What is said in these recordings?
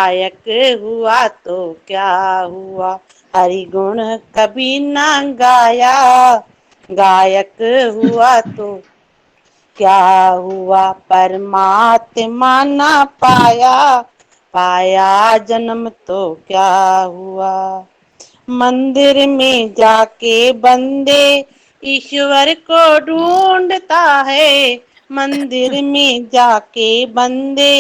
गायक हुआ तो क्या हुआ, हरि गुण कभी ना गाया। गायक हुआ तो क्या हुआ, परमात्मा ना पाया। पाया जन्म तो क्या हुआ। मंदिर में जाके बंदे ईश्वर को ढूंढता है। मंदिर में जाके बंदे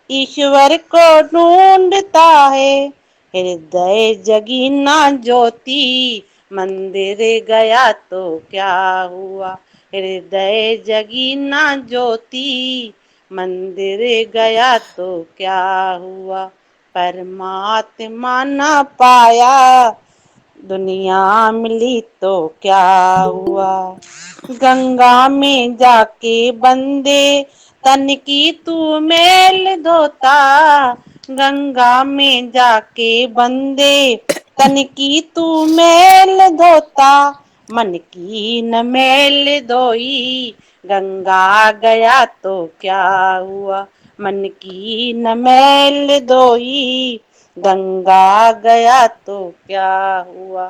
ईश्वर को ढूंढता है। हृदय जगी ना ज्योति, मंदिर गया तो क्या हुआ। हृदय जगी ना ज्योति, मंदिर गया तो क्या हुआ। परमात्मा ना पाया, दुनिया मिली तो क्या हुआ। गंगा में जाके बंदे तन की तू मैल धोता। गंगा में जाके बंदे तन की तू मैल धोता। मन की न मैल धोई, गंगा गया तो क्या हुआ। मन की न मैल धोई, गंगा गया तो क्या हुआ।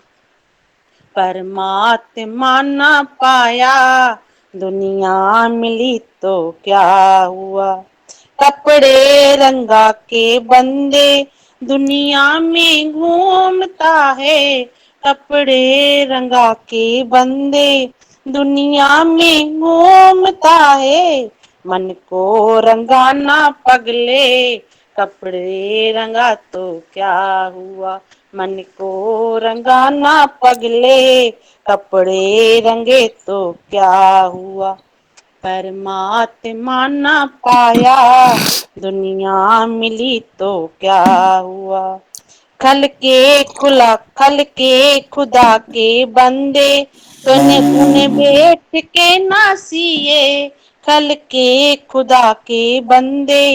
परमात्मा न पाया, दुनिया मिली तो क्या हुआ। कपड़े रंगा के बंदे दुनिया में घूमता है। कपड़े रंगा के बंदे दुनिया में घूमता है। मन को रंगाना पगले, कपड़े रंगा तो क्या हुआ। मन को रंगाना पगले, कपड़े रंगे तो क्या हुआ। परमात्मा ना पाया, दुनिया मिली तो क्या हुआ। खल के खुदा के बंदे तूने बैठ के ना सिए। खल के खुदा के बंदे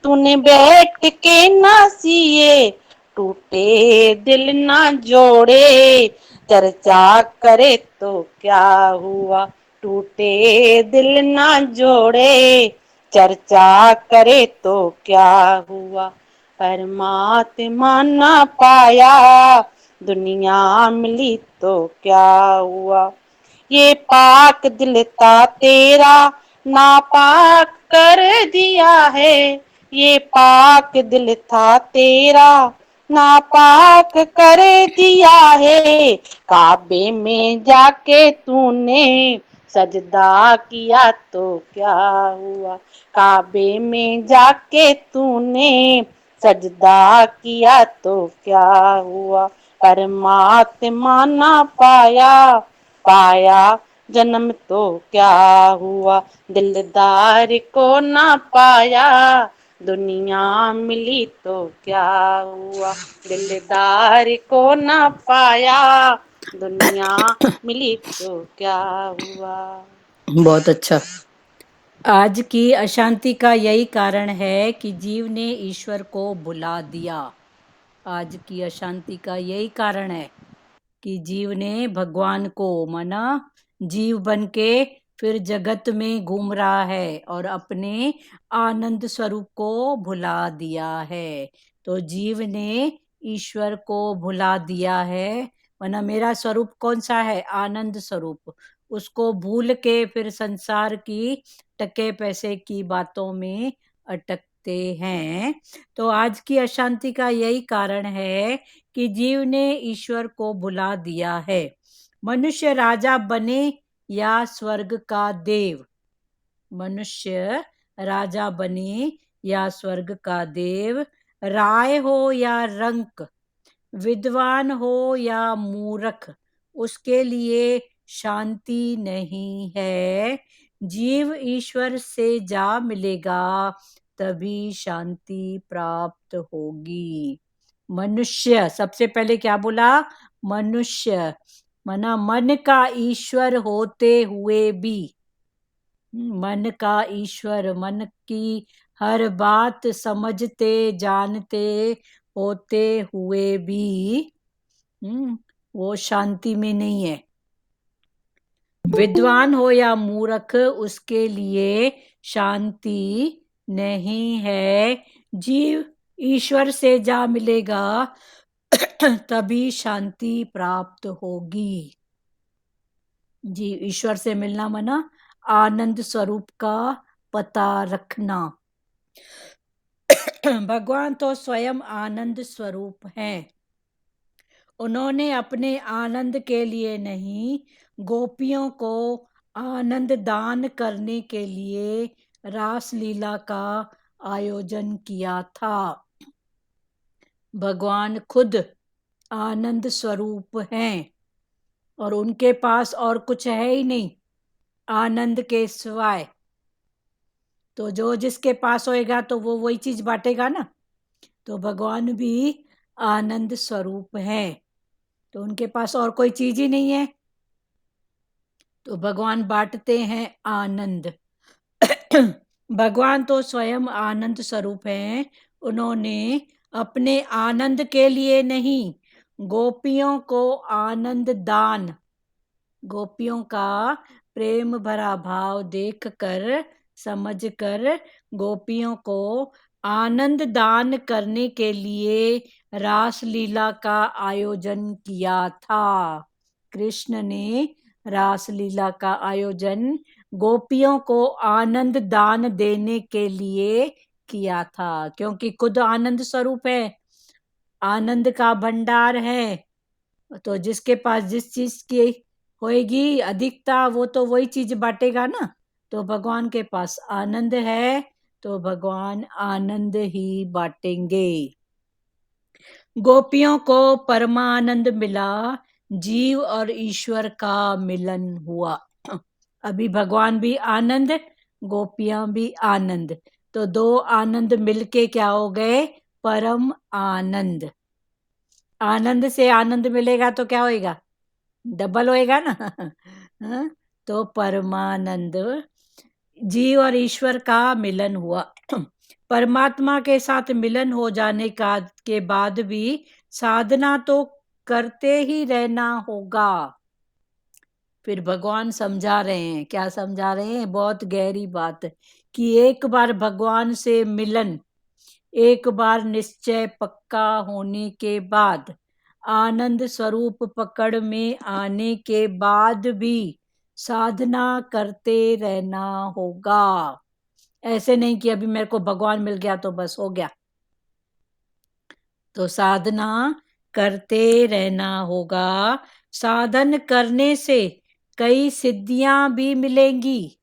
तूने बैठ के ना सिए। टूटे दिल ना जोड़े, चर्चा करे तो क्या हुआ। टूटे दिल ना जोड़े, चर्चा करे तो क्या हुआ। परमात्मा ना पाया, दुनिया मिली तो क्या हुआ। ये पाक दिल था तेरा नापाक कर दिया है। ये पाक दिल था तेरा नापाक कर दिया है। काबे में जाके तूने सजदा किया तो क्या हुआ। काबे में जाके तूने सजदा किया तो क्या हुआ। परमात्मा ना पाया, पाया जन्म तो क्या हुआ। दिलदार को ना पाया, दुनिया मिली तो क्या हुआ। दिलदार को ना पाया, दुनिया मिली तो क्या हुआ। बहुत अच्छा। आज की अशांति का यही कारण है कि जीव ने ईश्वर को भुला दिया। आज की अशांति का यही कारण है कि जीव ने भगवान को माना। जीव बन के फिर जगत में घूम रहा है और अपने आनंद स्वरूप को भुला दिया है। तो जीव ने ईश्वर को भुला दिया है। माना मेरा स्वरूप कौन सा है? आनंद स्वरूप। उसको भूल के फिर संसार की टके पैसे की बातों में अटकते हैं। तो आज की अशांति का यही कारण है कि जीव ने ईश्वर को भुला दिया है। मनुष्य राजा बने या स्वर्ग का देव। मनुष्य राजा बने या स्वर्ग का देव। राय हो या रंक, विद्वान हो या मूर्ख, उसके लिए शांति नहीं है। जीव ईश्वर से जा मिलेगा तभी शांति प्राप्त होगी। मनुष्य, सबसे पहले क्या बोला? मनुष्य माना मन का ईश्वर होते हुए भी। मन का ईश्वर, मन की हर बात समझते जानते होते हुए भी वो शांति में नहीं है। विद्वान हो या मूर्ख, उसके लिए शांति नहीं है। जीव ईश्वर से जा मिलेगा तभी शांति प्राप्त होगी। जी, ईश्वर से मिलना मना आनंद स्वरूप का पता रखना। भगवान तो स्वयं आनंद स्वरूप हैं। उन्होंने अपने आनंद के लिए नहीं, गोपियों को आनंद दान करने के लिए रास लीला का आयोजन किया था। भगवान खुद आनंद स्वरूप हैं और उनके पास और कुछ है ही नहीं आनंद के सिवाय। तो जो जिसके पास होएगा तो वो वही चीज बांटेगा ना। तो भगवान भी आनंद स्वरूप है, तो उनके पास और कोई चीज ही नहीं है, तो भगवान बांटते हैं आनंद। भगवान तो स्वयं आनंद स्वरूप हैं। उन्होंने अपने आनंद के लिए नहीं, गोपियों को आनंद दान, गोपियों का प्रेम भरा भाव देखकर, समझकर गोपियों को आनंद दान करने के लिए रास लीला का आयोजन किया था। कृष्ण ने रास लीला का आयोजन गोपियों को आनंद दान देने के लिए किया था, क्योंकि खुद आनंद स्वरूप है, आनंद का भंडार है। तो जिसके पास जिस चीज की होएगी अधिकता, वो तो वही चीज बांटेगा ना। तो भगवान के पास आनंद है, तो भगवान आनंद ही बांटेंगे। गोपियों को परमानंद मिला, जीव और ईश्वर का मिलन हुआ। अभी भगवान भी आनंद, गोपियां भी आनंद, तो दो आनंद मिलके क्या हो गए? परम आनंद। आनंद से आनंद मिलेगा तो क्या होएगा? डबल होएगा ना। हाँ? तो परमानंद, जीव और ईश्वर का मिलन हुआ। परमात्मा के साथ मिलन हो जाने का के बाद भी साधना तो करते ही रहना होगा। फिर भगवान समझा रहे हैं, क्या समझा रहे हैं? बहुत गहरी बात, कि एक बार भगवान से मिलन, एक बार निश्चय पक्का होने के बाद, आनंद स्वरूप पकड़ में आने के बाद भी साधना करते रहना होगा। ऐसे नहीं कि अभी मेरे को भगवान मिल गया तो बस हो गया। तो साधना करते रहना होगा। साधन करने से कई सिद्धियां भी मिलेंगी,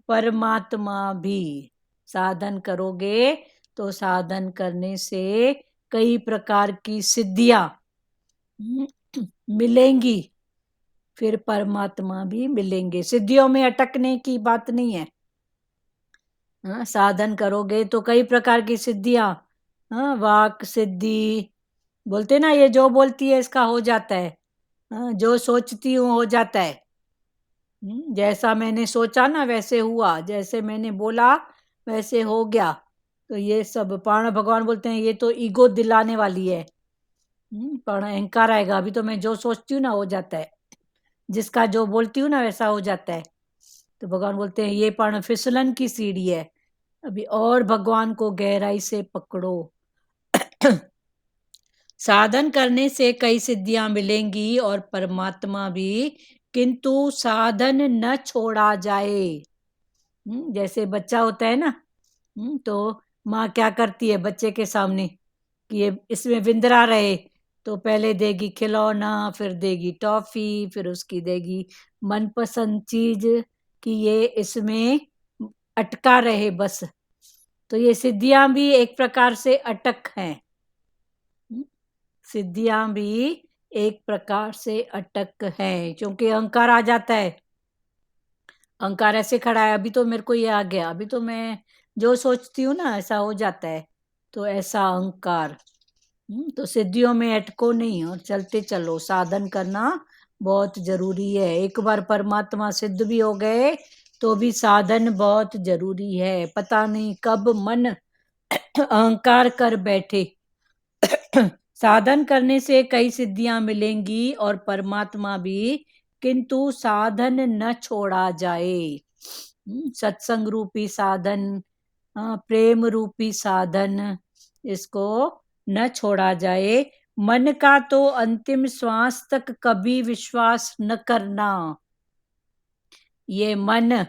परमात्मा भी। साधन करोगे तो साधन करने से कई प्रकार की सिद्धियां मिलेंगी, फिर परमात्मा भी मिलेंगे। सिद्धियों में अटकने की बात नहीं है। हाँ, साधन करोगे तो कई प्रकार की सिद्धियां, हाँ, वाक सिद्धि बोलते ना, ये जो बोलती है इसका हो जाता है। हाँ, जो सोचती हूँ हो जाता है। जैसा मैंने सोचा ना वैसे हुआ, जैसे मैंने बोला वैसे हो गया। तो ये सब प्राण भगवान बोलते हैं ये तो ईगो दिलाने वाली है। प्राण अहंकार आएगा। अभी तो मैं जो सोचती हूँ ना हो जाता है, जिसका जो बोलती हूँ ना वैसा हो जाता है। तो भगवान बोलते हैं ये प्राण फिसलन की सीढ़ी है, अभी और भगवान को गहराई से पकड़ो। साधन करने से कई सिद्धियां मिलेंगी और परमात्मा भी, किंतु साधन न छोड़ा जाए। जैसे बच्चा होता है ना, तो माँ क्या करती है बच्चे के सामने कि ये इसमें विंदरा रहे, तो पहले देगी खिलौना, फिर देगी टॉफी, फिर उसकी देगी मनपसंद चीज कि ये इसमें अटका रहे बस। तो ये सिद्धियां भी एक प्रकार से अटक हैं। सिद्धियां भी एक प्रकार से अटक है, क्योंकि अहंकार आ जाता है। अहंकार ऐसे खड़ा है, अभी तो मेरे को ये आ गया, अभी तो मैं जो सोचती हूँ ना ऐसा हो जाता है। तो ऐसा अहंकार, तो सिद्धियों में अटको नहीं और चलते चलो। साधन करना बहुत जरूरी है। एक बार परमात्मा सिद्ध भी हो गए तो भी साधन बहुत जरूरी है। पता नहीं कब मन अहंकार कर बैठे। साधन करने से कई सिद्धियां मिलेंगी और परमात्मा भी, किंतु साधन न छोड़ा जाए। सत्संग रूपी साधन, प्रेम रूपी साधन, इसको न छोड़ा जाए। मन का तो अंतिम श्वास तक कभी विश्वास न करना। ये मन,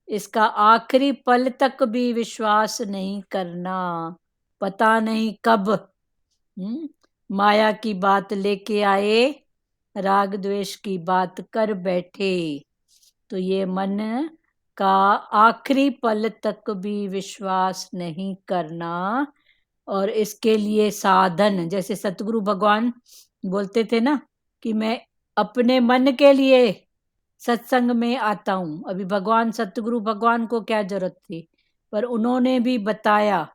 इसका आखिरी पल तक भी विश्वास नहीं करना। पता नहीं कब माया की बात लेके आए, राग द्वेष की बात कर बैठे। तो ये मन का आखिरी पल तक भी विश्वास नहीं करना। और इसके लिए साधन, जैसे सतगुरु भगवान बोलते थे ना कि मैं अपने मन के लिए सत्संग में आता हूं। अभी भगवान सतगुरु भगवान को क्या जरूरत थी, पर उन्होंने भी बताया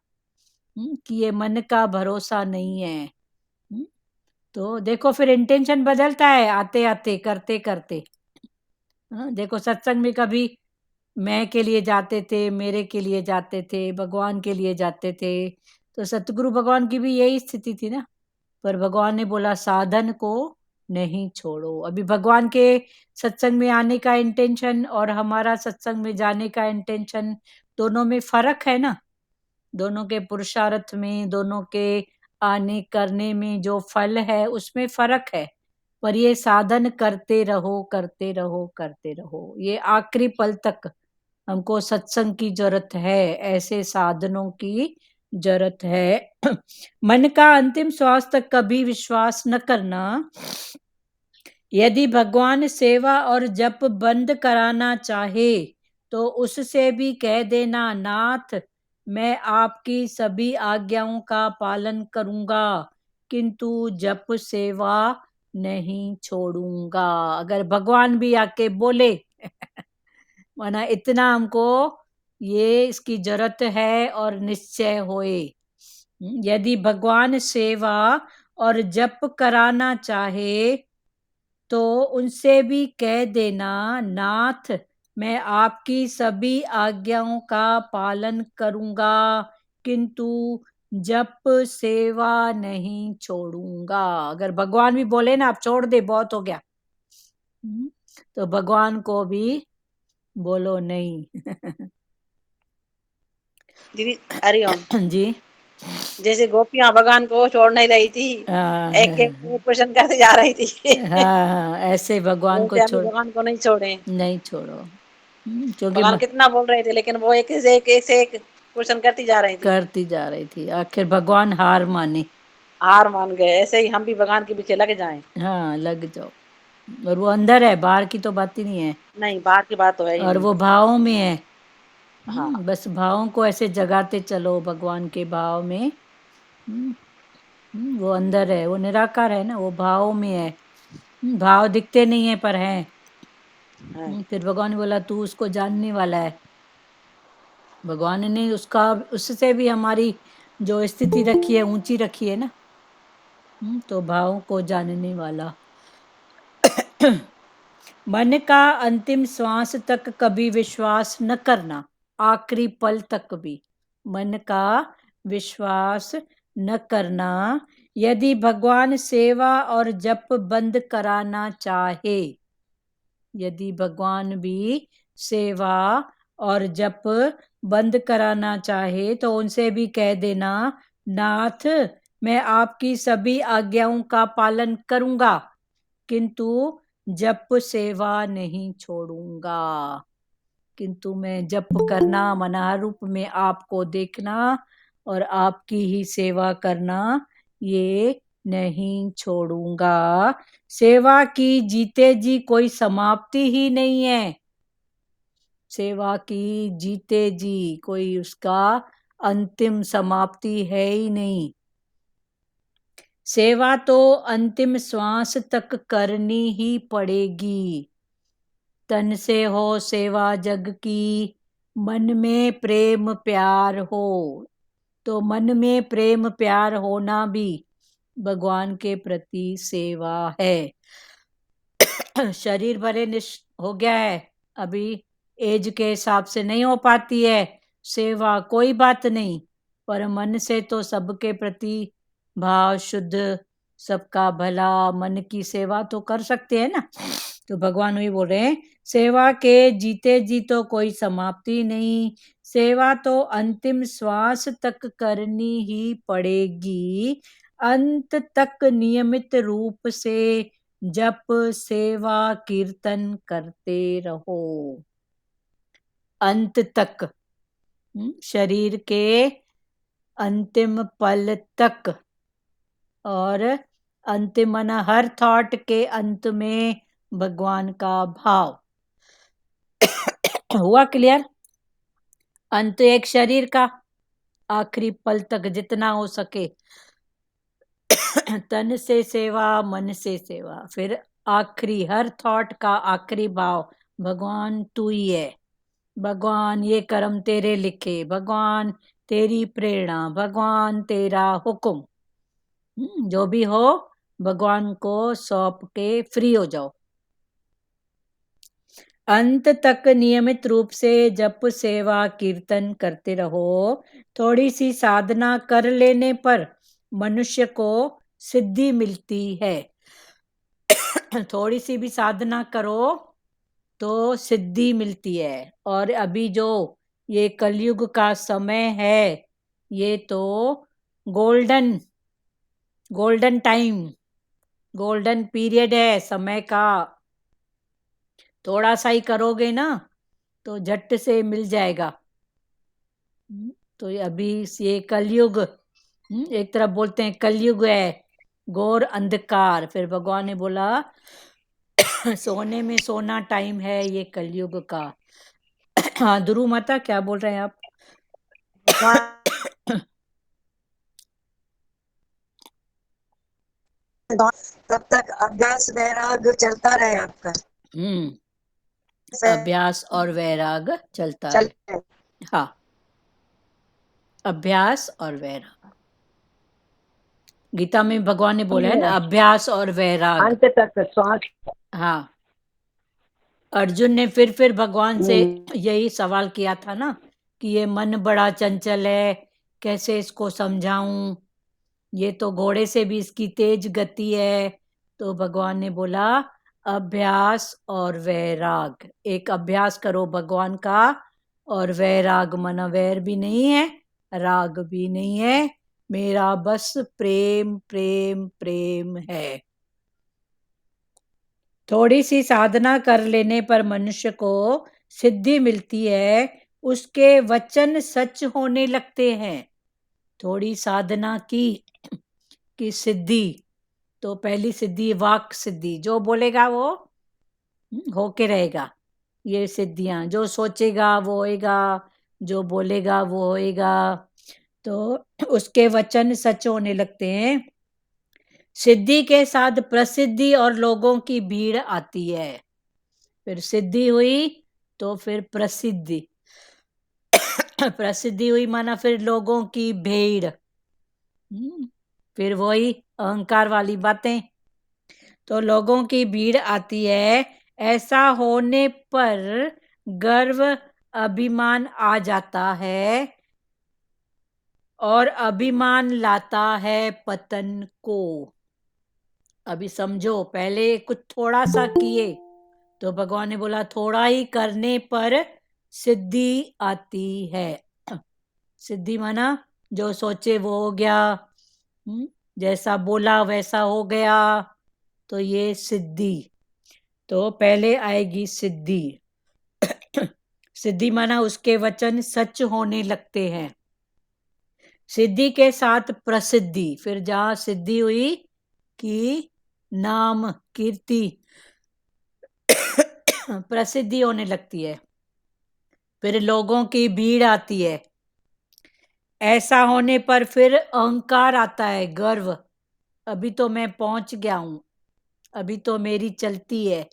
कि ये मन का भरोसा नहीं है। तो देखो फिर इंटेंशन बदलता है आते आते, करते करते। देखो सत्संग में कभी मैं के लिए जाते थे, मेरे के लिए जाते थे, भगवान के लिए जाते थे। तो सतगुरु भगवान की भी यही स्थिति थी ना, पर भगवान ने बोला साधन को नहीं छोड़ो। अभी भगवान के सत्संग में आने का इंटेंशन और हमारा सत्संग में जाने का इंटेंशन, दोनों में फर्क है ना। दोनों के पुरुषार्थ में, दोनों के आने करने में जो फल है उसमें फर्क है। पर ये साधन करते रहो, करते रहो, करते रहो। ये आखिरी पल तक हमको सत्संग की जरूरत है, ऐसे साधनों की जरूरत है। मन का अंतिम श्वास तक कभी विश्वास न करना। यदि भगवान सेवा और जप बंद कराना चाहे तो उससे भी कह देना, नाथ मैं आपकी सभी आज्ञाओं का पालन करूंगा, किंतु जप सेवा नहीं छोड़ूंगा। अगर भगवान भी आके बोले माना इतना हमको ये इसकी जरूरत है और निश्चय होए। यदि भगवान सेवा और जप कराना चाहे तो उनसे भी कह देना, नाथ मैं आपकी सभी आज्ञाओं का पालन करूंगा, किंतु जप सेवा नहीं छोड़ूंगा। अगर भगवान भी बोले ना आप छोड़ दे बहुत हो गया, तो भगवान को भी बोलो नहीं। दीदी हरिओम। जी जैसे गोपियां भगवान को छोड़ नहीं रही थी, हाँ एक एक क्वेश्चन करते जा रही थी। हाँ, ऐसे भगवान को वैसे हम भी छोड़ भगवान को नहीं छोड़े। नहीं छोड़ो। क्योंकि भगवान कितना बोल रहे थे, लेकिन वो एक से एक क्वेश्चन करती जा रही थी। करती जा रही थी, आखिर भगवान हार माने। हार मान गए। ऐसे ही हम भी भगवान के पीछे लग जाएं। हाँ लग जाओ। और वो अंदर है, बाहर की तो बात ही नहीं है। नहीं, बात की बात तो है ही और नहीं। वो भावों में है। हाँ, बस भावों को ऐसे जगाते चलो भगवान के भाव में। वो अंदर है, वो निराकार है ना, वो भावों में है। भाव दिखते नहीं है पर है। है। फिर भगवान ने बोला तू उसको जानने वाला है। भगवान ने उसका, उससे भी हमारी जो स्थिति रखी है ऊंची रखी है ना। तो भावों को जानने वाला। मन का अंतिम श्वास तक कभी विश्वास न करना, आखिरी पल तक भी मन का विश्वास न करना। यदि भगवान सेवा और जप बंद कराना चाहे, यदि भगवान भी सेवा और जप बंद कराना चाहे तो उनसे भी कह देना, नाथ मैं आपकी सभी आज्ञाओं का पालन करूंगा, किंतु जप सेवा नहीं छोड़ूंगा। किंतु मैं जप करना, मना रूप में आपको देखना और आपकी ही सेवा करना, ये नहीं छोड़ूंगा। सेवा की जीते जी कोई समाप्ति ही नहीं है। सेवा की जीते जी कोई उसका अंतिम समाप्ति है ही नहीं। सेवा तो अंतिम श्वास तक करनी ही पड़ेगी। तन से हो सेवा जग की, मन में प्रेम प्यार हो। तो मन में प्रेम प्यार होना भी भगवान के प्रति सेवा है। शरीर भले हो गया है, अभी एज के हिसाब से नहीं हो पाती है सेवा, कोई बात नहीं, पर मन से तो सबके प्रति भाव शुद्ध, सबका भला, मन की सेवा तो कर सकते हैं ना। तो भगवान वही बोल रहे हैं, सेवा के जीते जी तो कोई समाप्ति नहीं, सेवा तो अंतिम श्वास तक करनी ही पड़ेगी। अंत तक नियमित रूप से जप सेवा कीर्तन करते रहो। अंत तक, शरीर के अंतिम पल तक, और अंतिम माना हर थॉट के अंत में भगवान का भाव। हुआ क्लियर? अंत एक शरीर का, आखिरी पल तक जितना हो सके तन से सेवा, मन से सेवा, फिर आखिरी हर थॉट का आखिरी भाव, भगवान तू ही है, भगवान ये कर्म तेरे लिखे, भगवान तेरी प्रेरणा, भगवान तेरा हुक्म, जो भी हो भगवान को सौंप के फ्री हो जाओ। अंत तक नियमित रूप से जप सेवा कीर्तन करते रहो। थोड़ी सी साधना कर लेने पर मनुष्य को सिद्धि मिलती है। थोड़ी सी भी साधना करो तो सिद्धि मिलती है। और अभी जो ये कलयुग का समय है, ये तो गोल्डन टाइम, गोल्डन पीरियड है समय का। थोड़ा सा ही करोगे ना तो झट से मिल जाएगा। तो अभी ये कलयुग, एक तरफ बोलते हैं कलयुग है, घोर अंधकार, फिर भगवान ने बोला सोने में सोना टाइम है ये कलयुग का। हाँ ध्रुव माता क्या बोल रहे हैं आप? तब तक अभ्यास वैराग चलता रहे आपका। अभ्यास और वैराग चलता रहे। हाँ, अभ्यास और वैराग, गीता में भगवान ने बोला है ना, अभ्यास और वैराग। अंत तक श्वास। हाँ, अर्जुन ने फिर भगवान से यही सवाल किया था ना कि ये मन बड़ा चंचल है, कैसे इसको समझाऊं, ये तो घोड़े से भी इसकी तेज गति है। तो भगवान ने बोला अभ्यास और वैराग, एक अभ्यास करो भगवान का, और वैराग मना वैर भी नहीं है, राग भी नहीं है, मेरा बस प्रेम प्रेम प्रेम है। थोड़ी सी साधना कर लेने पर मनुष्य को सिद्धि मिलती है, उसके वचन सच होने लगते हैं। थोड़ी साधना की सिद्धि, तो पहली सिद्धि वाक सिद्धि, जो बोलेगा वो होके रहेगा। ये सिद्धियां, जो सोचेगा वो होएगा, जो बोलेगा वो होएगा, तो उसके वचन सच होने लगते हैं। सिद्धि के साथ प्रसिद्धि और लोगों की भीड़ आती है। फिर सिद्धि हुई तो फिर प्रसिद्धि, प्रसिद्धि हुई माना फिर लोगों की भीड़, फिर वही अहंकार वाली बातें, तो लोगों की भीड़ आती है। ऐसा होने पर गर्व अभिमान आ जाता है, और अभिमान लाता है पतन को। अभी समझो, पहले कुछ थोड़ा सा किए तो भगवान ने बोला थोड़ा ही करने पर सिद्धि आती है। सिद्धि माना जो सोचे वो हो गया, जैसा बोला वैसा हो गया, तो ये सिद्धि। तो पहले आएगी सिद्धि। सिद्धि माना उसके वचन सच होने लगते हैं। सिद्धि के साथ प्रसिद्धि, फिर जहां सिद्धि हुई कि नाम कीर्ति प्रसिद्धि होने लगती है, फिर लोगों की भीड़ आती है। ऐसा होने पर फिर अहंकार आता है, गर्व, अभी तो मैं पहुंच गया हूं, अभी तो मेरी चलती है।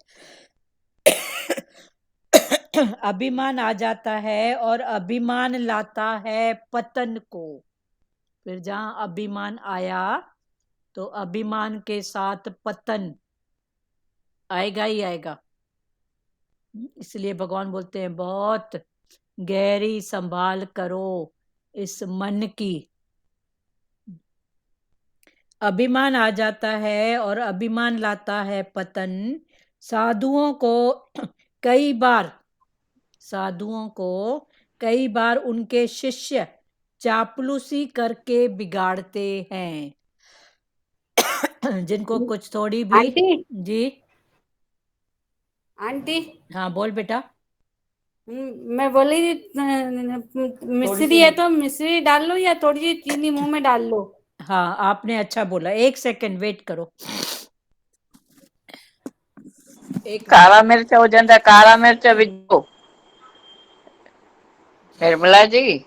अभिमान आ जाता है, और अभिमान लाता है पतन को। फिर जहां अभिमान आया तो अभिमान के साथ पतन आएगा ही आएगा। इसलिए भगवान बोलते हैं बहुत गहरी संभाल करो इस मन की। अभिमान आ जाता है और अभिमान लाता है पतन। साधुओं को कई बार उनके शिष्य चापलूसी करके बिगाड़ते हैं। जिनको कुछ थोड़ी भी। आंटी जी आंटी हाँ बोल बेटा। मैं बोली मिश्री है तो मिश्री डाल लो या थोड़ी सी चीनी मुंह में डाल लो। हाँ आपने अच्छा बोला, 1 सेकंड वेट करो। काला मिर्च हो जाता, काला मिर्च विझो निर्मला जी।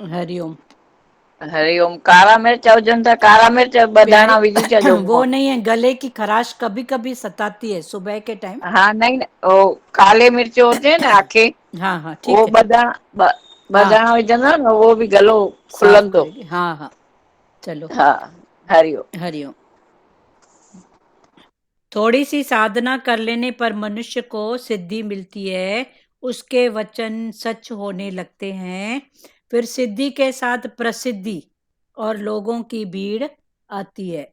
हरिओम। हरिओम। काला मिर्च हो जाता, काला मिर्च बदाना विझी चजो वो मुंह। नहीं है, गले की खराश कभी कभी सताती है सुबह के टाइम। हाँ नहीं, वो काले मिर्च होते हैं ना आखे, हाँ हाँ वो ठीक है। हाँ बदाना विझंदा ना, वो भी गलो साफ खुलंदो। करेगी। हाँ हाँ चलो हाँ हरिओम। हरिओम। थोड़ी सी साधना कर लेने पर मनुष्य को सिद्धि मिलती है, उसके वचन सच होने लगते हैं, फिर सिद्धि के साथ प्रसिद्धि और लोगों की भीड़ आती है।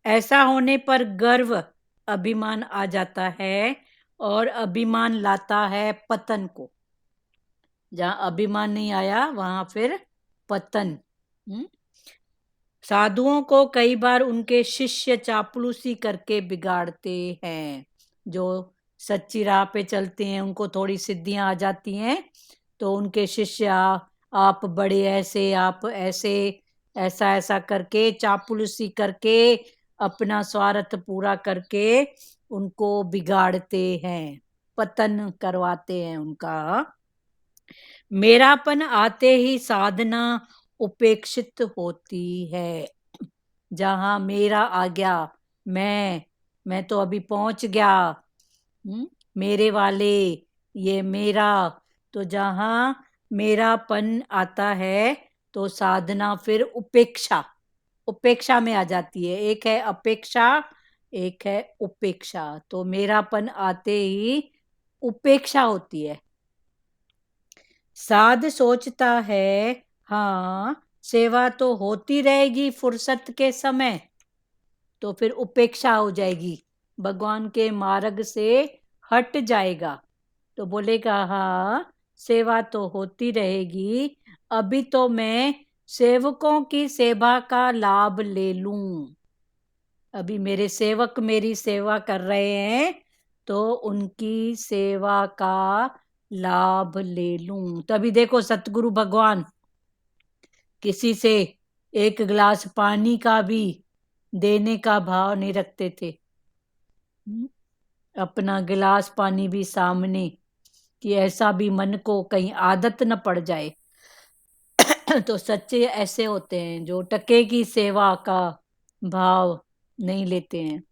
ऐसा होने पर गर्व, अभिमान आ जाता है और अभिमान लाता है पतन को। जहां अभिमान नहीं आया वहां फिर पतन। साधुओं को कई बार उनके शिष्य चापलूसी करके बिगाड़ते हैं। जो सच्ची राह पे चलते हैं उनको थोड़ी सिद्धियां आ जाती हैं, तो उनके शिष्य आप बड़े ऐसे, आप ऐसे, ऐसा ऐसा करके चापलूसी करके अपना स्वार्थ पूरा करके उनको बिगाड़ते हैं, पतन करवाते हैं उनका। मेरापन आते ही साधना उपेक्षित होती है। जहां मेरा आ गया, मैं तो अभी पहुंच गया, मेरे वाले, ये मेरा, तो जहां मेरापन आता है तो साधना फिर उपेक्षा में आ जाती है। एक है अपेक्षा, एक है उपेक्षा। तो मेरापन आते ही उपेक्षा होती है। साध सोचता है हाँ सेवा तो होती रहेगी फुर्सत के समय, तो फिर उपेक्षा हो जाएगी, भगवान के मार्ग से हट जाएगा। तो बोलेगा हाँ सेवा तो होती रहेगी, अभी तो मैं सेवकों की सेवा का लाभ ले लूं। अभी मेरे सेवक मेरी सेवा कर रहे हैं तो उनकी सेवा का लाभ ले लूं। तभी देखो सतगुरु भगवान किसी से एक गिलास पानी का भी देने का भाव नहीं रखते थे। अपना गिलास पानी भी सामने, कि ऐसा भी मन को कहीं आदत न पड़ जाए। तो सच्चे ऐसे होते हैं जो टके की सेवा का भाव नहीं लेते हैं।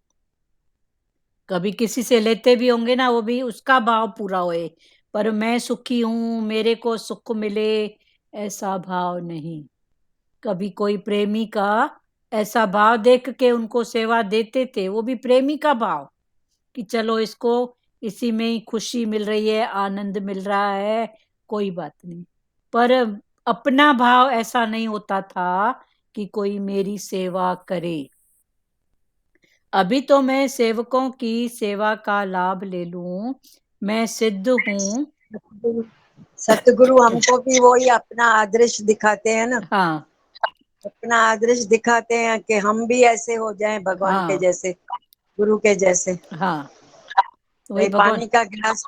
कभी किसी से लेते भी होंगे ना, वो भी उसका भाव पूरा होए, पर मैं सुखी हूं, मेरे को सुख मिले, ऐसा भाव नहीं। कभी कोई प्रेमी का ऐसा भाव देख के उनको सेवा देते थे, वो भी प्रेमी का भाव, कि चलो इसको इसी में ही खुशी मिल रही है, आनंद मिल रहा है, कोई बात नहीं। पर अपना भाव ऐसा नहीं होता था कि कोई मेरी सेवा करे। अभी तो मैं सेवकों की सेवा का लाभ ले लूं, मैं सिद्ध हूं। सतगुरु हमको भी वही अपना आदर्श दिखाते हैं ना, हाँ अपना आदर्श दिखाते हैं कि हम भी ऐसे हो जाएं भगवान के हाँ जैसे, गुरु के जैसे। हाँ वही भाई भगवान। पानी का गिलास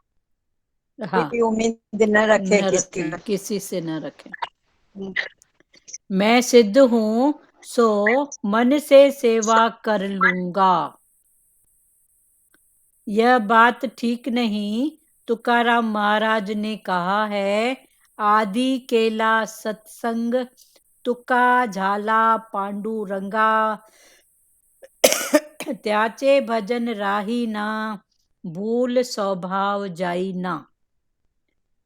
हाँ की उम्मीद न रखे न किसकी। रखें, किसी से न रखें। मैं सिद्ध हूं सो मन से सेवा कर लूंगा। यह बात ठीक नहीं। तुकाराम महाराज ने कहा है, आदि केला सत्संग, तुका झाला पांडुरंगा, त्याचे भजन राही ना, भूल स्वभाव जाई ना।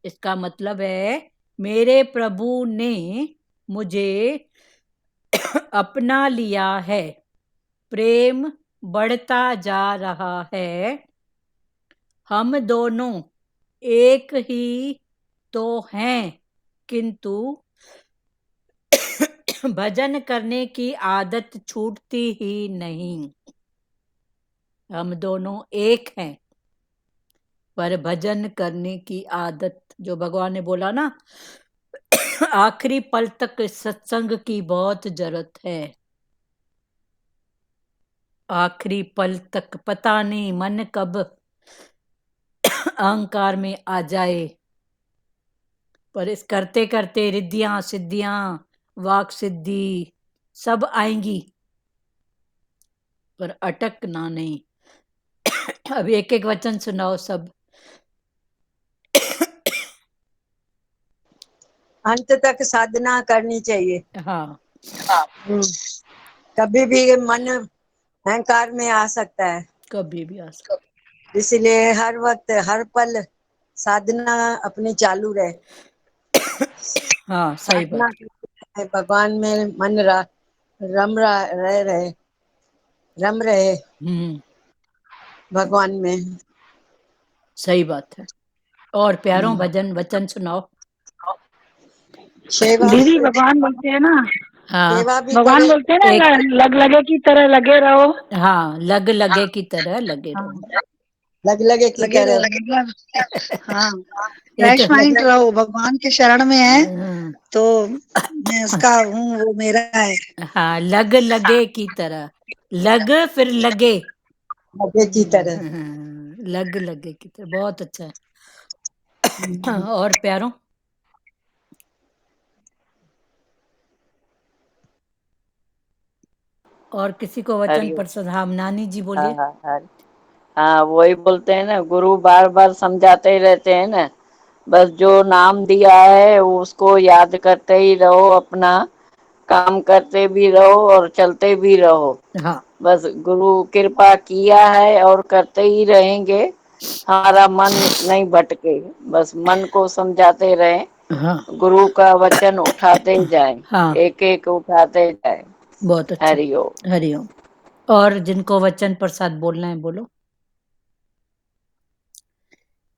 इसका मतलब है, मेरे प्रभु ने मुझे अपना लिया है, प्रेम बढ़ता जा रहा है, हम दोनों एक ही तो हैं, किंतु भजन करने की आदत छूटती ही नहीं। हम दोनों एक हैं, पर भजन करने की आदत, जो भगवान ने बोला ना, आखिरी पल तक सत्संग की बहुत जरूरत है। आखिरी पल तक पता नहीं मन कब अहंकार में आ जाए, पर इस करते करते रिद्धियां सिद्धियां वाक सिद्धि सब आएंगी, पर अटकना नहीं। अभी एक एक वचन सुनाओ सब। अंत तक साधना करनी चाहिए। हाँ, हम्म, कभी भी मन अहंकार में आ सकता है, कभी भी आ सकता। इसलिए हर वक्त हर पल साधना अपनी चालू रहे। हाँ, सही साधना बात। करते रहे, भगवान में मन रम रहे भगवान में। सही बात है। और प्यारों भजन वचन सुनाओ। सेवा दीदी भगवान बोलते हैं ना, हाँ, सेवा भी भगवान करे। बोलते हैं ना, एक, लग लगे की तरह लगे रहो। हाँ, लग लगे की तरह लगे हाँ, रहो। लग लगे की लगे रहो तरह। मतलब, हाँ, ये तो फ्रेश माइंड रहो, भगवान के शरण में है हाँ, तो मैं उसका हूँ, वो मेरा है। हाँ, लग लगे की तरह, लग फिर लगे, लगे की तरह। लग लगे की तरह, बहुत अच्छा है। और प्यारों, और किसी को वचन हरिओम। प्रसाद। हाँ, नानी जी हाँ बोलिए। हाँ हाँ हाँ, वही बोलते हैं ना, गुरु बार बार समझाते ही रहते हैं ना, बस जो नाम दिया है उसको याद करते ही रहो, अपना काम करते भी रहो और चलते भी रहो। हाँ, बस गुरु कृपा किया है और करते ही रहेंगे, हमारा मन नहीं भटके, बस मन को समझाते रहें, हाँ, गुरु का वचन उठाते जाएं, हाँ, एक एक उठाते जाएं। बहुत अच्छा। हरिओम। हरिओम। और जिनको वचन प्रसाद बोलना है बोलो।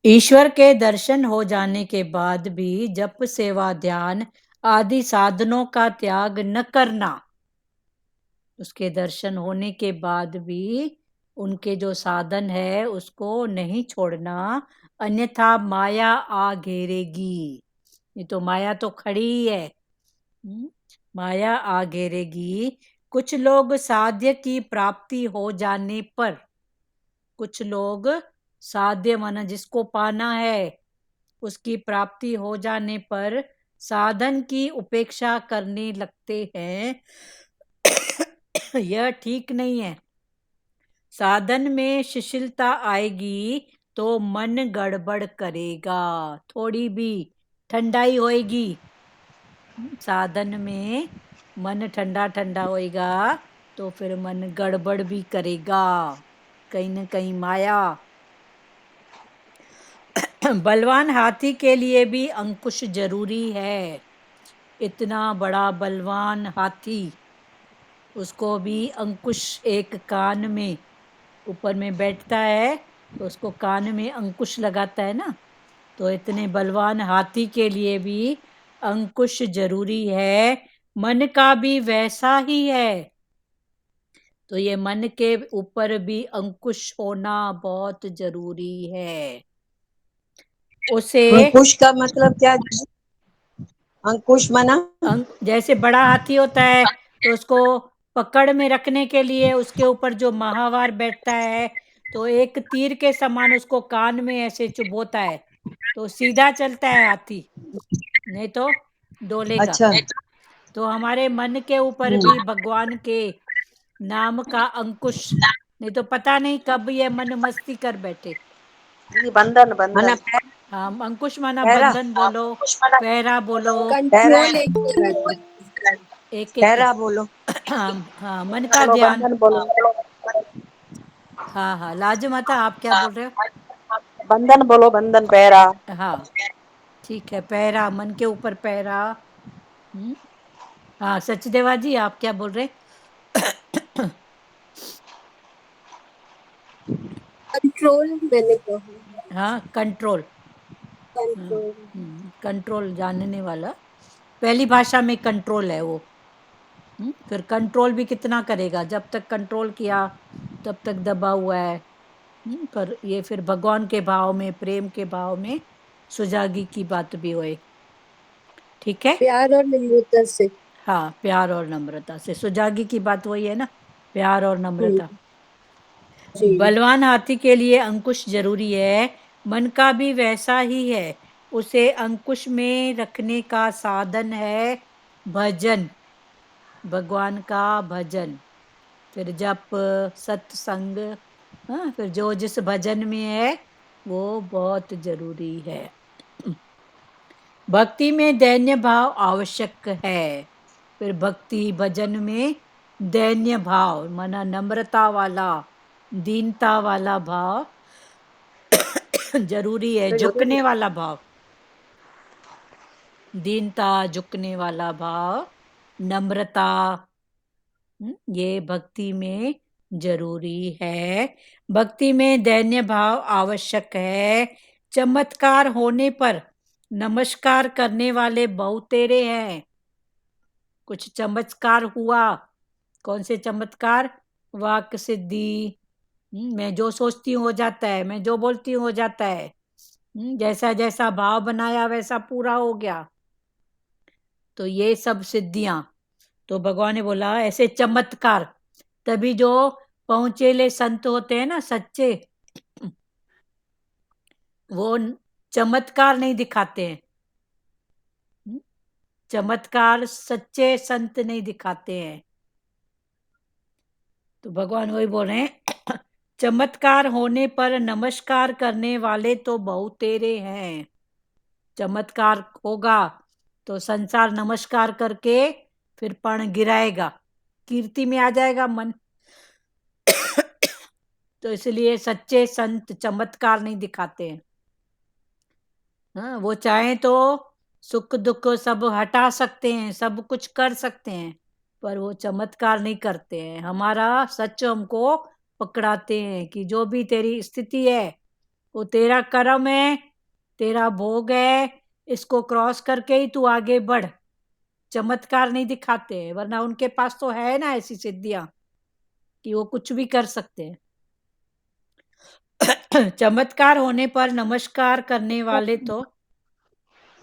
ईश्वर के दर्शन हो जाने के बाद भी जप सेवा ध्यान आदि साधनों का त्याग न करना। उसके दर्शन होने के बाद भी उनके जो साधन है उसको नहीं छोड़ना, अन्यथा माया आ घेरेगी। ये तो माया तो खड़ी ही है। माया आ घेरेगी। कुछ लोग साध्य की प्राप्ति हो जाने पर, कुछ लोग साध्य माना जिसको पाना है, उसकी प्राप्ति हो जाने पर साधन की उपेक्षा करने लगते हैं। यह ठीक नहीं है। साधन में शिथिलता आएगी तो मन गड़बड़ करेगा, थोड़ी भी ठंडाई होएगी। साधन में मन ठंडा ठंडा होएगा तो फिर मन गड़बड़ भी करेगा, कहीं न कहीं माया। बलवान हाथी के लिए भी अंकुश जरूरी है। इतना बड़ा बलवान हाथी, उसको भी अंकुश, एक कान में ऊपर में बैठता है तो उसको कान में अंकुश लगाता है ना, तो इतने बलवान हाथी के लिए भी अंकुश जरूरी है। मन का भी वैसा ही है, तो ये मन के ऊपर भी अंकुश होना बहुत जरूरी है। उसे अंकुश का मतलब क्या? अंकुश मना जैसे बड़ा हाथी होता है तो उसको पकड़ में रखने के लिए उसके ऊपर जो महावर बैठता है, तो एक तीर के समान उसको कान में ऐसे चुभोता है तो सीधा चलता है हाथी, नहीं तो डोलेगा। अच्छा। तो हमारे मन के ऊपर भी भगवान के नाम का अंकुश नहीं तो पता नहीं कब ये मन मस्ती कर बैठे। जी बंधन माना बंधन पैर, हाँ, अंकुश माना पैरा बंधन बोलो, पैरा बोलो, पैरा कंट्रोल एक रहता है। एक एक। पैरा बोलो। हाँ, मन का बोलो ध्यान। बंधन बोलो। हाँ हाँ, लाज माता आप क्या बोल रहे बंधन बोलो, बंधन पैरा। हो? हाँ ठीक है, पैरा, मन के ऊपर पैरा। हाँ सचदेवा जी आप क्या बोल रहे? कंट्रोल मैंने कहा। हाँ कंट्रोल। कंट्रोल। कंट्रोल जानने वाला, पहली भाषा में कंट्रोल है वो। फिर कंट्रोल भी कितना करेगा, जब तक कंट्रोल किया तब तक दबा हुआ है। पर ये फिर भगवान के भाव में, प्रेम के भाव में सुजागी की बात भी होए। ठीक है, प्यार और नम्रता से। हाँ प्यार और नम्रता से, सुजागी की बात वही है ना, प्यार और नम्रता। जी। बलवान हाथी के लिए अंकुश जरूरी है, मन का भी वैसा ही है। उसे अंकुश में रखने का साधन है भजन, भगवान का भजन। फिर जप, सत्संग। हाँ, फिर जो जिस भजन में है वो बहुत जरूरी है। भक्ति में दैन्य भाव आवश्यक है। फिर भक्ति भजन में दैन्य भाव माना नम्रता वाला, दीनता वाला भाव जरूरी है, झुकने वाला भाव, दीनता, झुकने वाला भाव, नम्रता, ये भक्ति में जरूरी है। भक्ति में दैन्य भाव आवश्यक है। चमत्कार होने पर नमस्कार करने वाले बहुतेरे हैं। कुछ चमत्कार हुआ, कौन से चमत्कार? वाक सिद्धि, मैं जो सोचती हूँ हो जाता है, मैं जो बोलती हूँ हो जाता है, जैसा जैसा भाव बनाया वैसा पूरा हो गया। तो ये सब सिद्धियां, तो भगवान ने बोला ऐसे चमत्कार, तभी जो पहुंचेले संत होते हैं ना सच्चे, वो चमत्कार नहीं दिखाते हैं। चमत्कार सच्चे संत नहीं दिखाते हैं। तो भगवान वही बोल रहे हैं चमत्कार होने पर नमस्कार करने वाले तो बहुतेरे हैं। चमत्कार होगा तो संसार नमस्कार करके फिर पण गिराएगा, कीर्ति में आ जाएगा मन। तो इसलिए सच्चे संत चमत्कार नहीं दिखाते हैं। हाँ, वो चाहे तो सुख दुख सब हटा सकते हैं, सब कुछ कर सकते हैं, पर वो चमत्कार नहीं करते हैं। हमारा सच हमको पकड़ाते हैं कि जो भी तेरी स्थिति है वो तेरा कर्म है, तेरा भोग है, इसको क्रॉस करके ही तू आगे बढ़। चमत्कार नहीं दिखाते हैं, वरना उनके पास तो है ना ऐसी सिद्धियां कि वो कुछ भी कर सकते हैं। चमत्कार होने पर नमस्कार करने वाले तो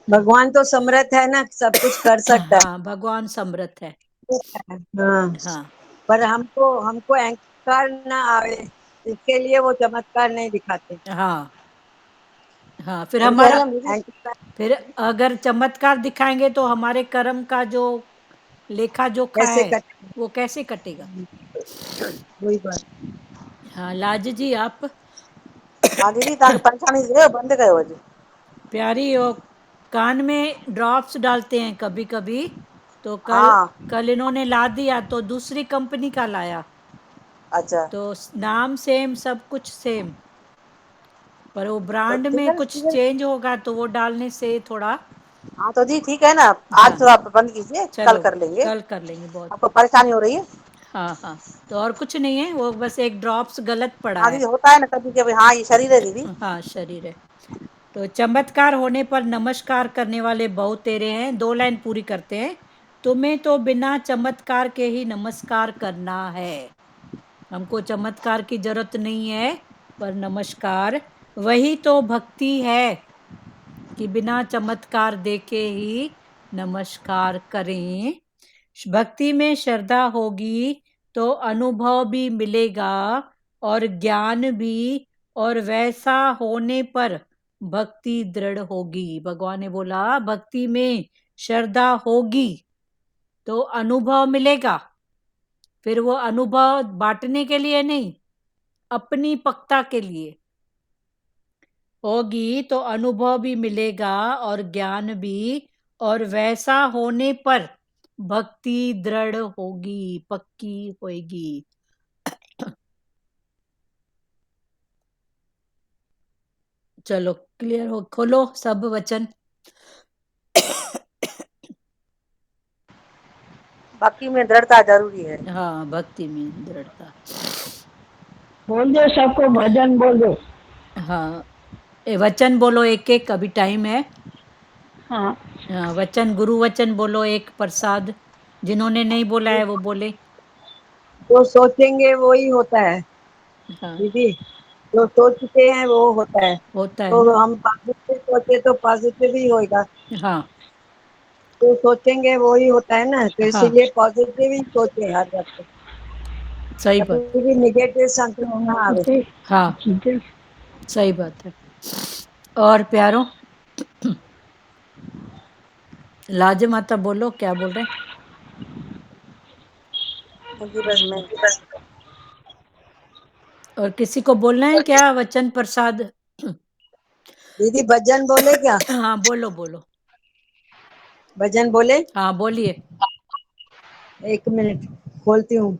भगवान तो समर्थ है ना, सब कुछ कर सकता हाँ भगवान समर्थ है। है। हाँ, हाँ पर हमको हमको अहंकार ना आवे, इसके लिए वो चमत्कार नहीं दिखाते। हाँ हाँ, फिर और कह हमारा, रहे हैं मुझे, अहंकार फिर अगर चमत्कार दिखाएंगे तो हमारे कर्म का जो लेखा जोखा कैसे है करते, वो कैसे कटेगा? वही बात। हाँ लाज जी आप हाँ दीदी तक परेशानी से बंद कयो अॼु। प्यारी वो कान में ड्रॉप्स डालते हैं कभी कभी, तो कल हाँ कल इन्होंने ला दिया तो दूसरी कंपनी का लाया, अच्छा, तो नाम सेम सब कुछ सेम, पर वो तो ब्रांड ठीक में है ना, कुछ ठीक है। चेंज होगा तो वो डालने से थोड़ा। हाँ तो जी ठीक है ना, आज हाँ तो आप बंद कीजिए, कल चलो, कर लेंगे। कल कर लेंगे बहुत। आपको परेशानी हो रही है? हाँ हाँ, तो और कुछ नहीं है, वो बस एक ड्रॉप्स गलत पड़ा हाँ है। दीदी होता है ना कभी कभी, हाँ ये शरीर है दीदी। हाँ शरीर है। तो चमत्कार होने पर नमस्कार करने वाले बहुत तेरे हैं, 2 लाइन पूरी करते हैं। तुम्हें तो बिना चमत्कार के ही नमस्कार करना है। हमको चमत्कार की जरूरत नहीं है, पर नमस्कार वही तो भक्ति है कि बिना चमत्कार देखे ही नमस्कार करें। भक्ति में श्रद्धा होगी तो अनुभव भी मिलेगा और ज्ञान भी, और वैसा होने पर भक्ति दृढ़ होगी। भगवान ने बोला भक्ति में श्रद्धा होगी तो अनुभव मिलेगा। फिर वो अनुभव बांटने के लिए नहीं, अपनी पक्ता के लिए होगी तो अनुभव भी मिलेगा और ज्ञान भी, और वैसा होने पर भक्ति दृढ़ होगी, पक्की होगी। चलो क्लियर हो, खोलो सब वचन। बाकी में दृढ़ता जरूरी है। हाँ, भक्ति में दृढ़ता। बोल दो सबको भजन बोल दो। हाँ, वचन बोलो एक एक, अभी टाइम है। हाँ, हाँ, वचन, गुरु वचन बोलो एक प्रसाद। जिन्होंने नहीं बोला है वो बोले। जो सोचेंगे वो ही होता है हाँ, दीदी, जो सोचते हैं वो होता है। होता है तो ना। हम पॉजिटिव सोचे तो पॉजिटिव ही होगा, हाँ जो सोचेंगे वो ही होता है ना, तो हाँ, इसीलिए पॉजिटिव ही सोचे हर वक्त, सही बात। कभी भी निगेटिव संकल्प ना आवे। ठीक हाँ, ठीक है। सही बात है। और प्यारो, लाज माता बोलो, क्या बोल रहे हैं? जी बस मैं और किसी को बोलना है क्या वचन प्रसाद? दीदी भजन बोले क्या? हाँ, बोलो बोलो। भजन बोले? हाँ, बोलिए। 1 मिनट खोलती हूँ।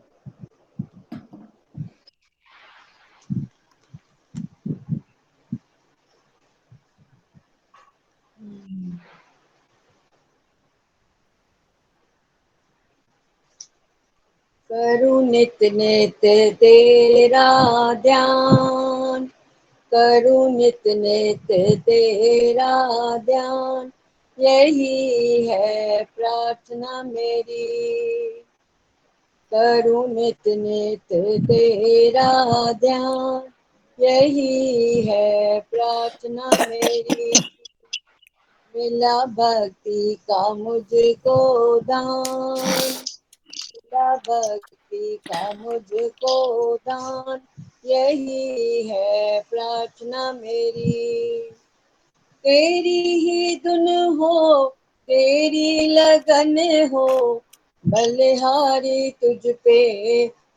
करूँ नित नित तेरा ध्यान, करूँ नित नित तेरा ध्यान, यही है प्रार्थना मेरी। करूँ नित नित तेरा ध्यान, यही है प्रार्थना मेरी। मिला भक्ति का मुझको दान, मिला भक्ति का मुझको दान, यही है प्रार्थना मेरी। तेरी ही धुन हो, तेरी लगन हो, बलिहारी तुझ पे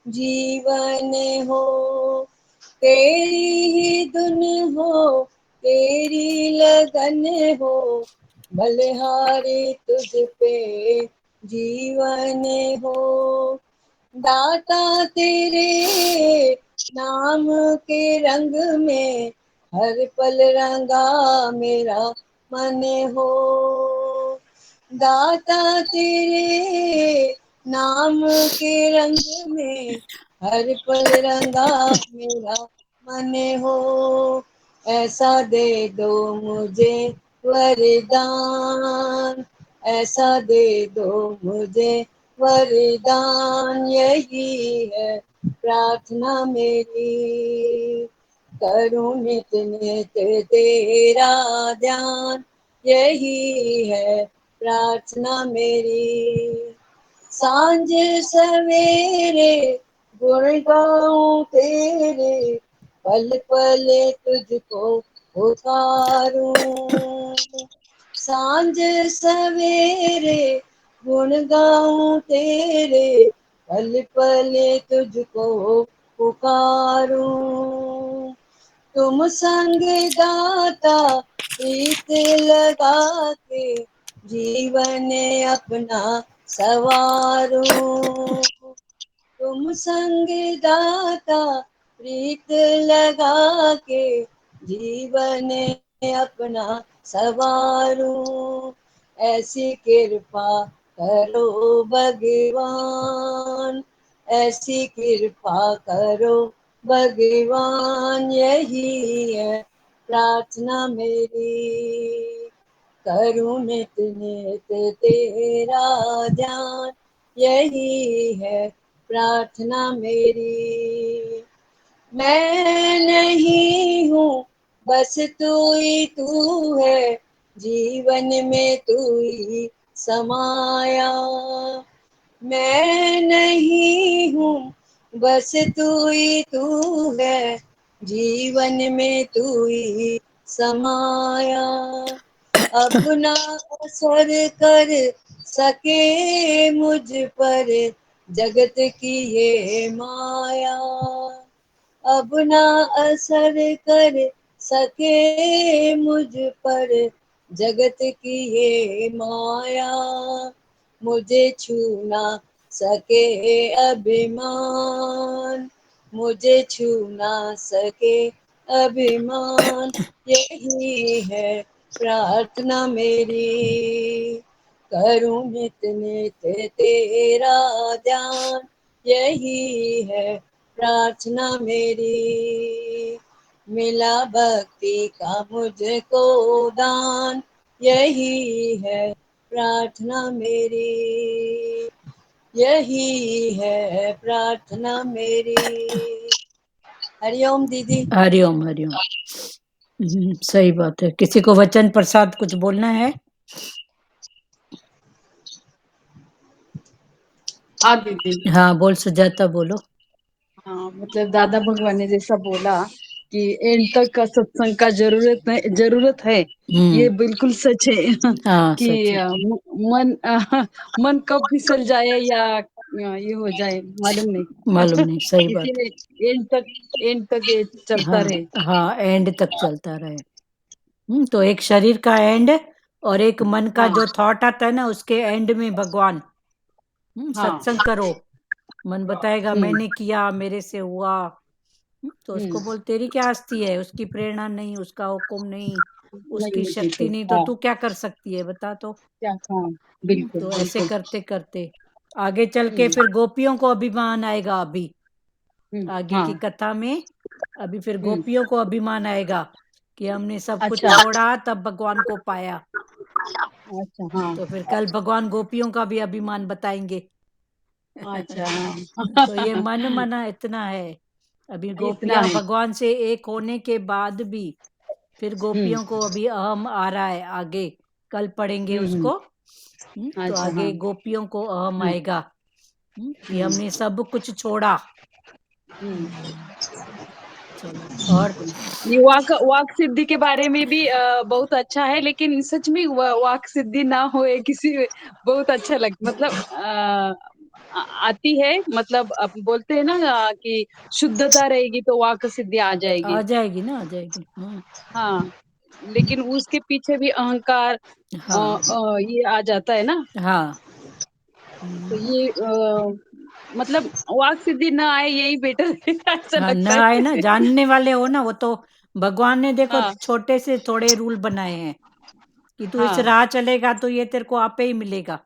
जीवन हो। तेरी ही धुन हो, तेरी लगन हो, बलिहारी तुझ पे जीवन हो। दाता तेरे नाम के रंग में हर पल रंगा मेरा मन हो। दाता तेरे नाम के रंग में हर पल रंगा मेरा मन हो। ऐसा दे दो मुझे वरदान, ऐसा दे दो मुझे वरदान, यही है प्रार्थना मेरी। करूँ नित नित तेरा ध्यान, यही है प्रार्थना मेरी। सांझ सवेरे गुण गाऊं तेरे, पल पल तुझको पुकारूं। सांझ सवेरे गुण गाऊं तेरे, पल पल तुझको पुकारूं। तुम संग दाता प्रीत लगा के जीवन अपना सवारूं। तुम संग दाता प्रीत लगा के जीवन अपना सवारूं। ऐसी कृपा करो भगवान, ऐसी कृपा करो भगवान, यही है प्रार्थना मेरी। करूँ नित नित तेरा ध्यान, यही है प्रार्थना मेरी। मैं नहीं हूँ बस तू है, जीवन में तू ही समाया। मैं नहीं हूँ बस तू है, जीवन में तू ही समाया। अपना असर कर सके मुझ पर जगत की ये माया। अब ना असर कर सके मुझ पर जगत की ये माया, मुझे छू ना सके अभिमान, मुझे छू ना सके अभिमान, यही है प्रार्थना मेरी, करूं नित नित तेरा ध्यान, यही है प्रार्थना मेरी, मिला भक्ति का मुझको दान, यही है प्रार्थना मेरी, यही है प्रार्थना मेरी। हरिओम दीदी। हरिओम हरिओम। सही बात है। किसी को वचन प्रसाद कुछ बोलना है? हाँ दीदी। हाँ बोल सुजाता, बोलो। हाँ मतलब दादा भगवान ने जैसा बोला कि एंड तक का सत्संग का जरूरत है, ये बिल्कुल सच है। हाँ कि सच है। मन मन कब फिसल जाए या ये हो जाए मालूम नहीं। मालूम नहीं, सही बात है। इसीलिए एंड तक ये चलता हाँ रहे। हाँ, एंड तक चलता रहे। तो एक शरीर का एंड और एक मन का हाँ जो थॉट आता है ना, उसके एंड में भगवान। हाँ। सत्संग करो, मन बताएगा हम्म मैंने किया, मेरे से हुआ। तो हम्म। उसको बोल, तेरी क्या हस्ती है, उसकी प्रेरणा नहीं, उसका हुक्म नहीं, नहीं उसकी मुझे शक्ति तो नहीं, तो हाँ तू क्या कर सकती है बता तो। क्या हाँ बिल्कुल तो ऐसे बिल्कुल। करते करते आगे चल के हम्म फिर गोपियों को अभिमान आएगा। अभी आगे हाँ की कथा में अभी फिर हम्म। गोपियों को अभिमान आएगा कि हमने सब कुछ अच्छा छोड़ा तब भगवान को पाया। अच्छा हाँ तो फिर कल भगवान गोपियों का भी अभिमान बताएंगे। अच्छा हाँ। तो ये मन मना इतना है। अभी इतना गोपियां है। भगवान से एक होने के बाद भी फिर हम्म गोपियों को अभी अहम आ रहा है आगे। कल पढ़ेंगे हम्म। उसको। तो अच्छा हाँ। आगे गोपियों को अहम हम्म आएगा कि हम्म हमने सब कुछ छोड़ा। हम्म। चलो और। ये वाक सिद्धि के बारे में भी बहुत अच्छा है, लेकिन सच में वाक सिद्धि ना होए किसी, बहुत अच्छा लगता मतलब आती है, मतलब बोलते हैं ना कि शुद्धता रहेगी तो वाक सिद्धि आ जाएगी। आ जाएगी ना, आ जाएगी। हाँ हाँ लेकिन उसके पीछे भी अहंकार हाँ ये आ जाता है ना। हाँ। तो ये मतलब वाक सिद्धि ना आए यही बेटर है ऐसा हाँ न लगता आए ना, है। जानने वाले हो ना, वो तो भगवान ने देखो हाँ छोटे से थोड़े रूल बनाए हैं कि तू इस हाँ राह चलेगा तो ये तेरे को आपे ही मिलेगा।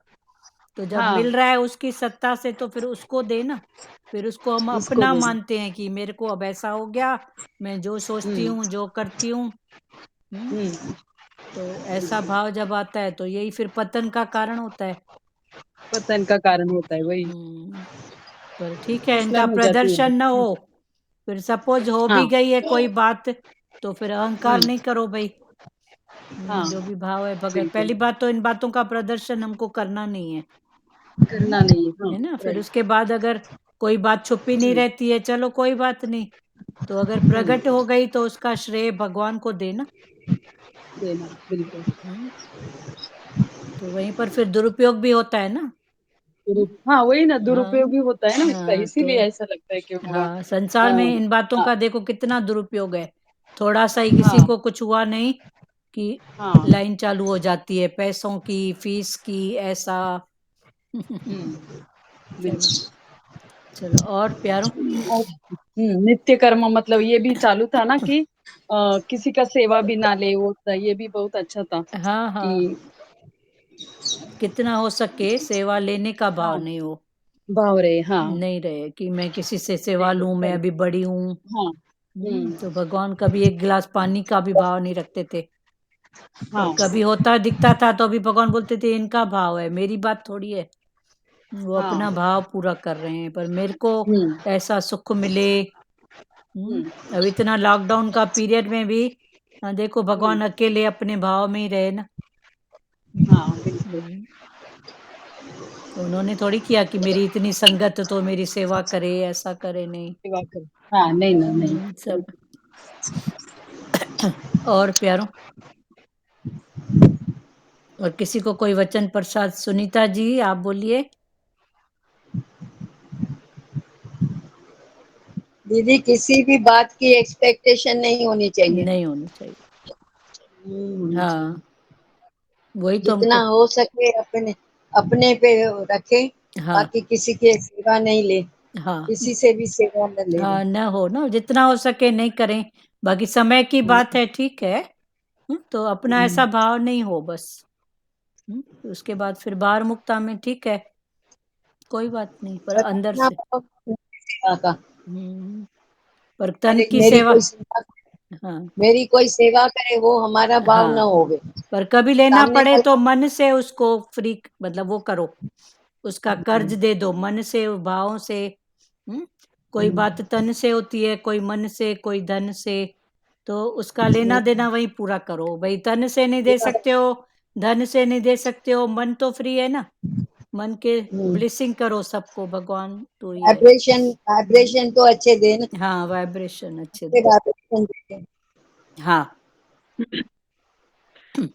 तो जब हाँ मिल रहा है उसकी सत्ता से तो फिर उसको दे ना। फिर उसको हम उसको अपना दे। मानते हैं कि मेरे को अब ऐसा हो गया, मैं जो सोचती हम्म हूँ जो करती हूँ। हम्म। तो ऐसा भाव जब आता है तो यही फिर पतन का कारण होता है। पतन का कारण होता है वही। हम्म, पर ठीक है, इनका फिसलन हो जाती प्रदर्शन न है। हो। फिर सपोज हो भी हाँ गई है कोई बात, तो फिर अहंकार हम्म नहीं करो भाई। हाँ जो भी भाव है भगत, बिल्कुल। पहली बात तो इन बातों का प्रदर्शन हमको करना नहीं है। करना नहीं है हाँ है ना। फिर राइट। उसके बाद अगर कोई बात छुपी नहीं हम्म रहती है, चलो कोई बात नहीं। तो अगर प्रकट हम्म। हो गई तो उसका श्रेय भगवान को देना। देना बिल्कुल। हम्म, तो वहीं पर फिर दुरुपयोग भी होता है ना। हाँ वही ना, हाँ दुरुपयोग भी होता है ना उसका, हाँ। तो इसीलिए ऐसा लगता है कि वो हाँ, संसार में इन बातों हाँ का देखो कितना दुरुपयोग है। थोड़ा सा ही किसी हाँ को कुछ हुआ नहीं कि हाँ। लाइन चालू हो जाती है पैसों की, फीस की, ऐसा। चलो बिल्कुल। चलो और प्यारो। नित्य कर्म मतलब ये भी चालू था ना कि किसी का सेवा भी ना ले, वो था, ये भी बहुत अच्छा था हाँ हाँ, कि कितना हो सके सेवा लेने का भाव हाँ नहीं हो, भाव रहे हाँ। नहीं रहे कि मैं किसी से सेवा नहीं लूं, मैं बड़ी अभी बड़ी हूँ। हाँ। तो भगवान कभी एक गिलास पानी का भी भाव नहीं रखते थे। और हाँ कभी होता दिखता था तो अभी भगवान बोलते थे इनका भाव है, मेरी बात थोड़ी है। वो हाँ। अपना भाव पूरा कर रहे हैं, पर मेरे को हम्म ऐसा सुख मिले। हम्म अब इतना लॉकडाउन का पीरियड में भी देखो हम्म। भगवान अकेले अपने भाव में ही रहे ना। हाँ बिल्कुल। हम्म, तो उन्होंने थोड़ी किया कि मेरी इतनी संगत तो मेरी सेवा करे, ऐसा करे नहीं। सेवा कर हाँ नहीं ना नहीं सब। बिल्कुल। और प्यारो, और किसी को कोई वचन प्रसाद? सुनीता जी आप बोलिए। दीदी किसी भी बात की एक्सपेक्टेशन नहीं होनी चाहिए। नहीं होनी चाहिए। होनी चाहिए। हाँ, वही तो जितना हमको। हो सके अपने अपने पे रखे, हाँ, बाकी किसी की सेवा नहीं ले, हाँ, किसी से भी सेवा न ले हाँ, रहे। न हो ना, जितना हो सके नहीं करें। बाकी समय की बात है, ठीक है। तो अपना ऐसा भाव नहीं हो बस। उसके बाद फिर बाहर मुक्ता में ठीक है, कोई बात नहीं, पर बस अंदर अपना से। भाव सेवा का। हम्म, पर तन मेरी की मेरी सेवा। कोई सेवा हाँ, मेरी कोई सेवा करे वो हमारा भाव न हाँ, होवे। पर कभी लेना सामने पड़े तो वाला मन से उसको फ्री, मतलब वो करो, उसका कर्ज दे दो मन से, भाव से। कोई बात तन से होती है, कोई मन से, कोई धन से। तो उसका लेना देना वही पूरा करो भाई। तन से नहीं दे सकते हो, धन से नहीं दे सकते हो, मन तो फ्री है ना। मन के ब्लेसिंग करो सबको, भगवान तो ये है। वाइब्रेशन तो अच्छे देना। हाँ, वाइब्रेशन अच्छे अच्छे दो। वाइब्रेशन देते। हाँ,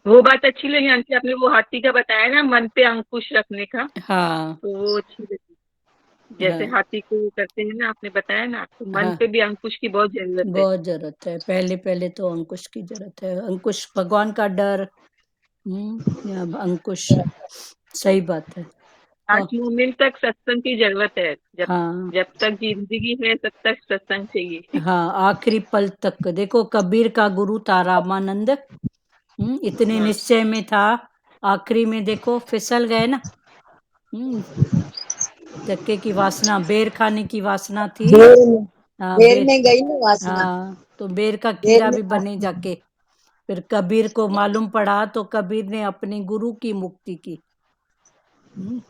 वो बात अच्छी लगी आंटी, आपने वो हाथी का बताया ना, मन पे अंकुश रखने का, हाँ, तो वो अच्छी लगी। जैसे हाँ, हाथी को करते हैं ना, आपने बताया ना, तो मन हाँ, पे भी अंकुश की बहुत जरूरत है। बहुत जरूरत है। पहले पहले तो अंकुश की जरूरत है, अंकुश भगवान का डर। या अंकुश, सही बात है। आज और मोमेंट तक सत्संग की जरूरत है। जब हाँ, जब तक जिंदगी है तब तक सत्संग चाहिए। हाँ, आखिरी पल तक देखो, कबीर का गुरु था रामानंद। इतने हाँ, निश्चय में था, आखिरी में देखो फिसल गए ना। हम्म, चक्के की वासना, बेर खाने की वासना थी। देर में हाँ, देर बेर। में गई ना वासना। हाँ, तो बेर का देर कीड़ा में भी बने वासना। जाके। फिर कबीर को मालूम पड़ा तो कबीर ने अपने गुरु की मुक्ति की।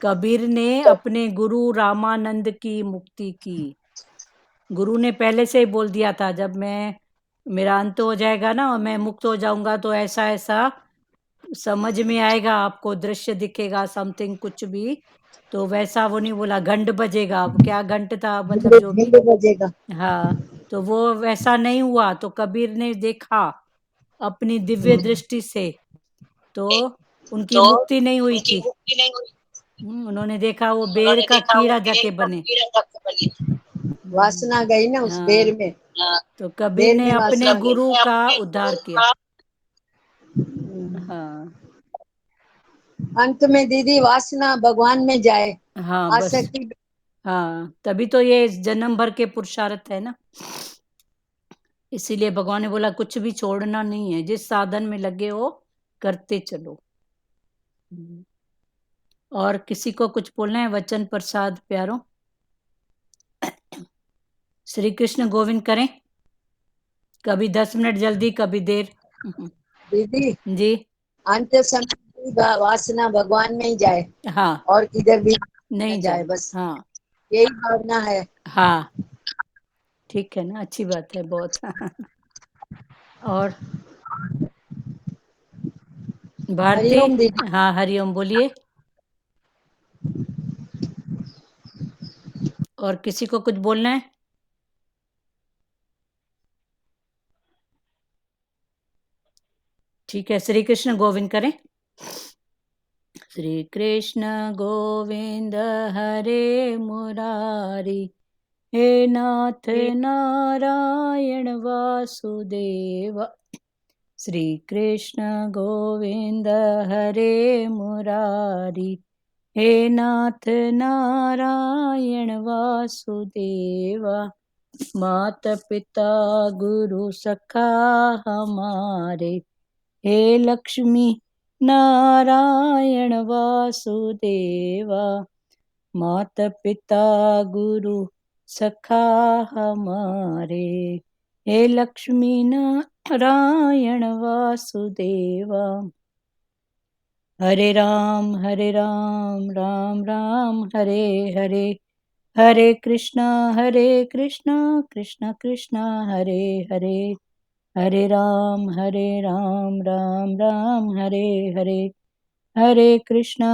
कबीर ने अपने गुरु रामानंद की मुक्ति की। गुरु ने पहले से ही बोल दिया था, जब मैं, मेरा अंत हो जाएगा ना और मैं मुक्त हो जाऊंगा तो ऐसा ऐसा समझ में आएगा आपको, दृश्य दिखेगा, समथिंग कुछ भी। तो वैसा वो नहीं बोला घंट बजेगा, अब क्या घंट था, मतलब जो भी। घंटे बजेगा। हाँ, तो वो वैसा नहीं हुआ। तो कबीर ने देखा अपनी दिव्य दृष्टि से, तो उनकी तो मुक्ति नहीं हुई उनकी थी। मुक्ति नहीं हुई। उन्होंने देखा वो बेर उन्होंने का देखा वो कीड़ा कीड़े जाके का बने। कीड़ा तक बनी। वासना गई ना उस बेर हाँ, में। हाँ, तो कबीर बेर ने में अपने वासना गई। गुरु का अपने उद्धार गुरु किया। का हाँ, अंत में दीदी वासना भगवान में जाए, हाँ, बस। आसक्ति। हाँ, तभी तो ये जन्म भर के पुरुषार्थ है ना। इसीलिए भगवान ने बोला कुछ भी छोड़ना नहीं है, जिस साधन में लगे हो करते चलो। और किसी को कुछ बोलना है? वचन प्रसाद प्यारो, श्री कृष्ण गोविंद करें, कभी 10 मिनट जल्दी, कभी देर। दीदी जी। अंत समय की वासना भगवान में ही जाए, हाँ, और किधर भी न नहीं जाए, जाए। बस हाँ, यही भावना है। हाँ, ठीक है ना, अच्छी बात है बहुत। और भारती। हरिओम दीदी। हाँ, हरिओम बोलिए। और किसी को कुछ बोलना है? ठीक है, श्री कृष्ण गोविंद करें। श्री कृष्ण गोविंद हरे मुरारी, हे नाथ नारायण वासुदेव। श्री कृष्ण गोविंद हरे मुरारी, हे नाथ नारायण वासुदेव। मात पिता गुरु सखा हमारे, हे लक्ष्मी नारायण वासुदेवा। मात पिता गुरु सखा हमारे, हे लक्ष्मी नारायण वासुदेवा। हरे राम राम राम हरे हरे, हरे कृष्णा कृष्णा कृष्णा हरे हरे, हरे राम राम राम हरे हरे, हरे कृष्णा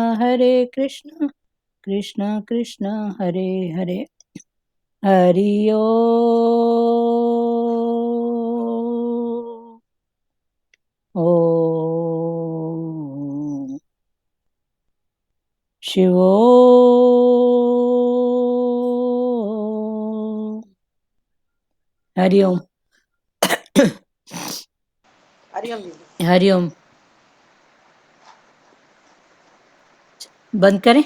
कृष्णा कृष्णा हरे हरे। हरि ओम शिवो हरिओम। हरिओम दीदी। हरिओम। बंद करें।